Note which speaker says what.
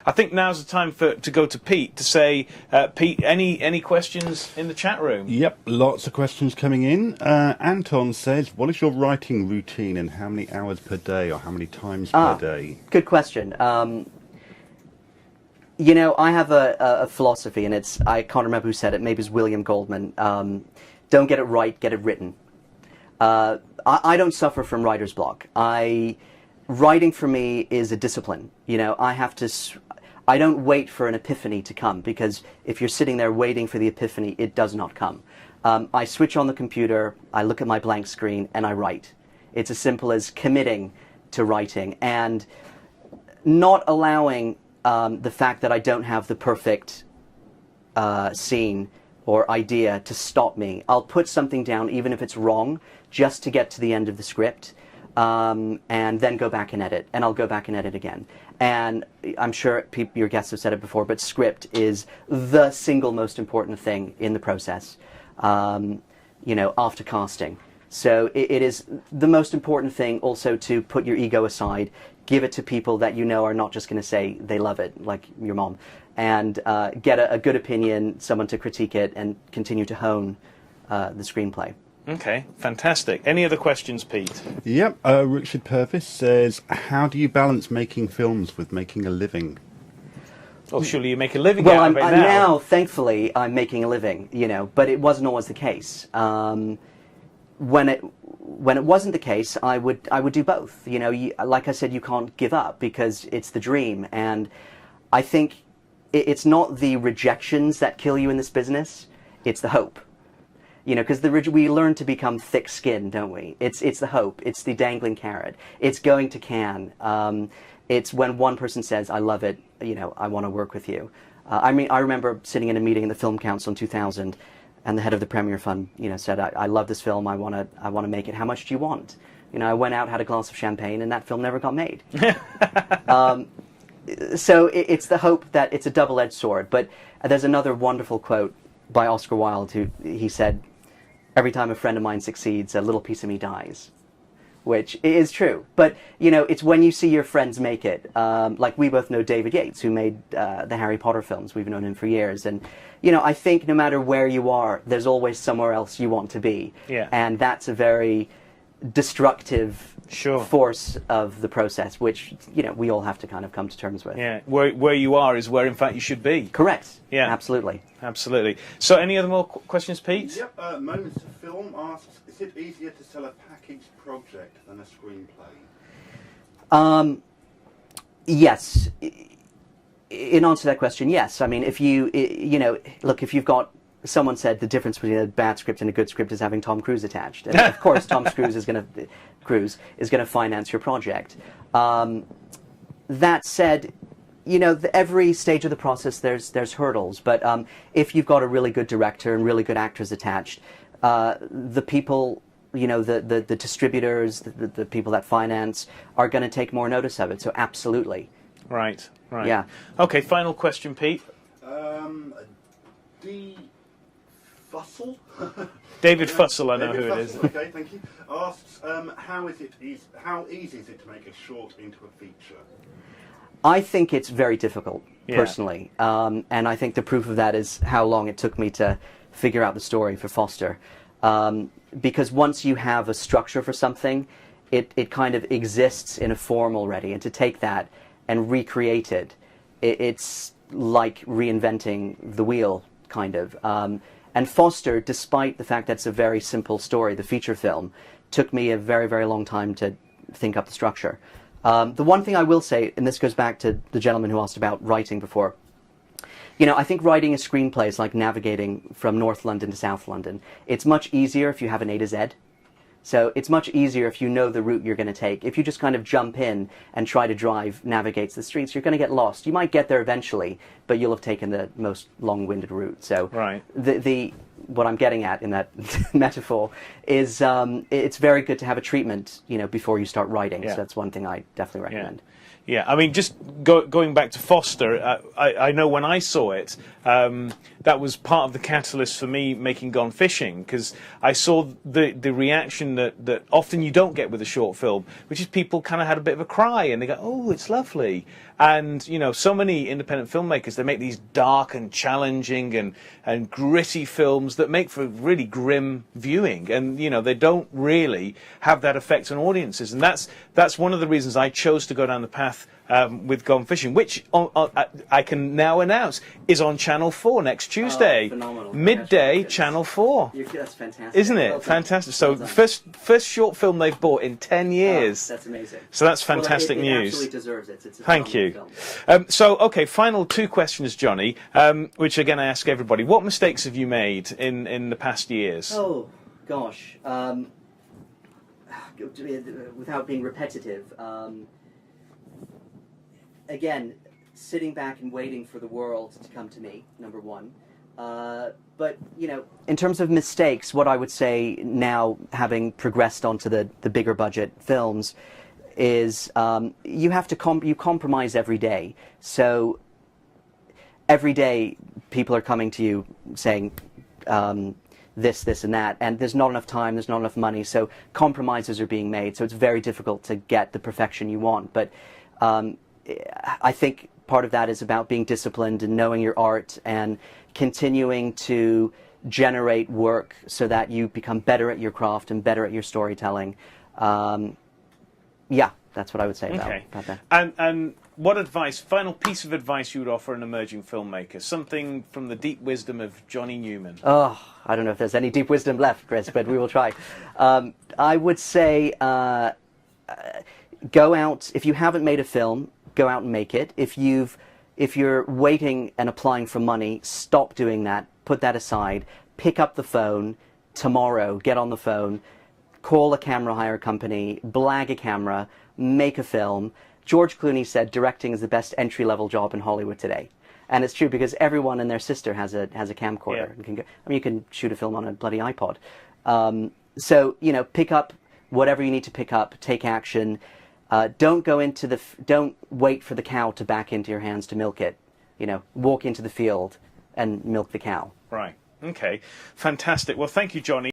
Speaker 1: I think now's the time to go to Pete to say, Pete, any questions in the chat room?
Speaker 2: Yep, lots of questions coming in. Anton says, what is your writing routine and how many hours per day or how many times per day?
Speaker 3: Good question. You know, I have a philosophy, and I can't remember who said it, maybe it's William Goldman. Don't get it right, get it written. I don't suffer from writer's block. Writing for me is a discipline. You know, I don't wait for an epiphany to come, because if you're sitting there waiting for the epiphany, it does not come. I switch on the computer, I look at my blank screen, and I write. It's as simple as committing to writing and not allowing the fact that I don't have the perfect scene or idea to stop me. I'll put something down, even if it's wrong, just to get to the end of the script. And then go back and edit, and I'll go back and edit again. And I'm sure your guests have said it before, but script is the single most important thing in the process, you know, after casting. So it is the most important thing also to put your ego aside, give it to people that you know are not just going to say they love it, like your mom, and get a good opinion, someone to critique it, and continue to hone the screenplay.
Speaker 1: Okay, fantastic. Any other questions, Pete?
Speaker 2: Yep, Richard Purvis says, how do you balance making films with making a living?
Speaker 1: Well, surely you make a living
Speaker 3: well,
Speaker 1: out of it
Speaker 3: now, thankfully, I'm making a living, you know, but it wasn't always the case. When it wasn't the case, I would do both. You know, like I said, you can't give up because it's the dream. And I think it's not the rejections that kill you in this business, it's the hope. You know, because we learn to become thick-skinned, don't we? It's the hope. It's the dangling carrot. It's going to Cannes. It's when one person says, I love it, you know, I want to work with you. I mean, I remember sitting in a meeting in the Film Council in 2000, and the head of the Premier Fund, you know, said, I love this film, I want to make it. How much do you want? You know, I went out, had a glass of champagne, and that film never got made. So it's the hope that it's a double-edged sword. But there's another wonderful quote by Oscar Wilde, he said, every time a friend of mine succeeds, a little piece of me dies, which is true. But, you know, it's when you see your friends make it. Like we both know David Yates, who made the Harry Potter films. We've known him for years. And, you know, I think no matter where you are, there's always somewhere else you want to be.
Speaker 1: Yeah.
Speaker 3: And that's a very destructive force of the process, which, you know, we all have to kind of come to terms with.
Speaker 1: Yeah, where you are is where, in fact, you should be.
Speaker 3: Correct.
Speaker 1: Yeah.
Speaker 3: Absolutely.
Speaker 1: Absolutely. So any other more questions, Pete?
Speaker 2: Yep, Moments of Film asks, is it easier to sell a packaged project than a screenplay?
Speaker 3: Yes. In answer to that question, yes. I mean, if you know, look, if you've got, someone said the difference between a bad script and a good script is having Tom Cruise attached. And of course, Tom Cruise is going to finance your project. That said, you know, every stage of the process there's hurdles. But if you've got a really good director and really good actors attached, the people, you know, the distributors, the people that finance are going to take more notice of it. So absolutely.
Speaker 1: Right. Right.
Speaker 3: Yeah.
Speaker 1: Okay. Final question, Pete.
Speaker 2: Fussell?
Speaker 1: David Fussell, I know who it is.
Speaker 2: Okay, thank you. Asks, how easy is it to make a short into a feature?
Speaker 3: I think it's very difficult, personally. And I think the proof of that is how long it took me to figure out the story for Foster. Because once you have a structure for something, it kind of exists in a form already. And to take that and recreate it, it's like reinventing the wheel, kind of. And Foster, despite the fact that it's a very simple story, the feature film, took me a very, very long time to think up the structure. The one thing I will say, and this goes back to the gentleman who asked about writing before, you know, I think writing a screenplay is like navigating from North London to South London. It's much easier if you have an A to Z. So it's much easier if you know the route you're going to take. If you just kind of jump in and try to navigate the streets, you're going to get lost. You might get there eventually, but you'll have taken the most long-winded route. So what I'm getting at in that metaphor is it's very good to have a treatment, you know, before you start writing. So that's one thing I definitely recommend.
Speaker 1: Yeah, I mean, just going back to Foster, I know when I saw it, that was part of the catalyst for me making Gone Fishing, because I saw the reaction that often you don't get with a short film, which is people kind of had a bit of a cry and they go, oh, it's lovely. And you know, so many independent filmmakers, they make these dark and challenging and gritty films that make for really grim viewing, and you know, they don't really have that effect on audiences. And that's one of the reasons I chose to go down the path with Gone Fishing, which I can now announce is on Channel 4 next Tuesday.
Speaker 3: Phenomenal.
Speaker 1: Midday, Channel 4.
Speaker 3: That's fantastic.
Speaker 1: Isn't it?
Speaker 3: Well done.
Speaker 1: Fantastic. So
Speaker 3: Well done.
Speaker 1: first short film they've bought in 10 years.
Speaker 3: That's amazing.
Speaker 1: So that's fantastic
Speaker 3: Well, it
Speaker 1: news.
Speaker 3: absolutely deserves it. It's a
Speaker 1: Thank you.
Speaker 3: phenomenal film.
Speaker 1: So, okay, final two questions, Johnny, which again I ask everybody. What mistakes have you made in the past years?
Speaker 3: Oh, gosh. Without being repetitive, again, sitting back and waiting for the world to come to me, number one. But, you know, in terms of mistakes, what I would say now, having progressed onto the bigger budget films, is you have to you compromise every day. So every day people are coming to you saying this and that, and there's not enough time, there's not enough money, so compromises are being made, so it's very difficult to get the perfection you want. But I think part of that is about being disciplined and knowing your art and continuing to generate work so that you become better at your craft and better at your storytelling. Yeah, that's what I would say about that.
Speaker 1: And what advice, final piece of advice you would offer an emerging filmmaker? Something from the deep wisdom of Johnny Newman.
Speaker 3: Oh, I don't know if there's any deep wisdom left, Chris, but we will try. I would say go out, if you haven't made a film, go out and make it. If you're waiting and applying for money, stop doing that. Put that aside. Pick up the phone tomorrow. Get on the phone. Call a camera hire company. Blag a camera. Make a film. George Clooney said directing is the best entry-level job in Hollywood today. And it's true because everyone and their sister has a camcorder.
Speaker 1: Yeah.
Speaker 3: And can go, I mean, you can shoot a film on a bloody iPod. So, you know, pick up whatever you need to pick up. Take action. Don't wait for the cow to back into your hands to milk it. You know, walk into the field and milk the cow.
Speaker 1: Right. Okay. Fantastic. Well, thank you, Johnny.